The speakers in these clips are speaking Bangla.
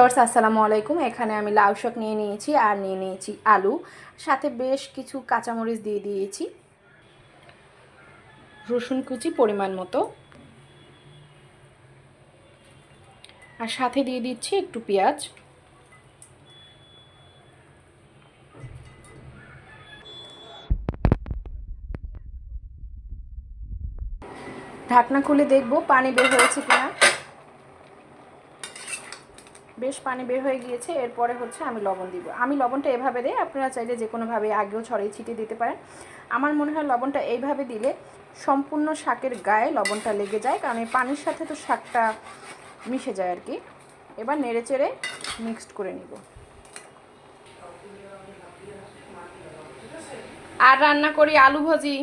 আসসালামু আলাইকুম। এখানে আমি লাউ শাক নিয়ে নিয়েছি আর নিয়ে নিয়েছি আলু, সাথে বেশ কিছু কাঁচামরিচ দিয়ে দিয়েছি, রসুন কুচি পরিমাণ মতো, আর সাথে দিয়ে দিচ্ছি একটু পেঁয়াজ। ঢাকনা খুলে দেখব পানি বের হয়েছে কিনা। বেশ পানি বের হয়ে গিয়েছে। এরপরে আমি লবণ দিব। আমি লবণটা এভাবে দিই, আপনারা চাইলে যে কোনোভাবে আগেও ছড়িয়ে ছিটিয়ে দিতে পারেন। আমার মনে হয় লবণটা এইভাবে দিলে সম্পূর্ণ শাকের গায়ে লবণটা লেগে যায়, কারণ এই পানির সাথে তো শাকটা মিশে যায় আর কি। এবার নেড়ে চেড়ে মিক্সড করে নিব। আর রান্না করি আলু ভাজি।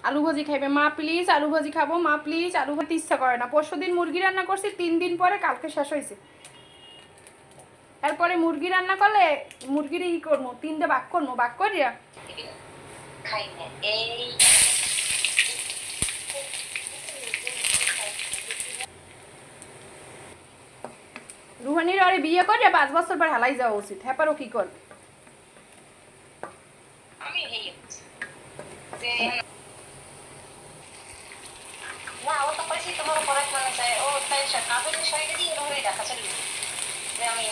আলু ভাজি খাইবে মা প্লিজ, আলু ভাজি খাবো মা প্লিজ। আলু ভাজি ইচ্ছা করে না। পরশুদিন মুরগি রান্না করছি, 3 দিন পরে কালকে শেষ হয়েছে। এরপরে মুরগি রান্না করলে মুরগির ই করবো, 3টে ভাগ করবো, ভাগ করিয়া রুহানির আরে বিয়ে করে 5 বছর পর হালাই যাওয়া উচিত। হ্যাপারও কি করবে? না ও তো পরিচিত বড় পড়াশোনা চায় ও তাই কাগজের সঙ্গে দিয়ে ওই দেখা চলবে আমি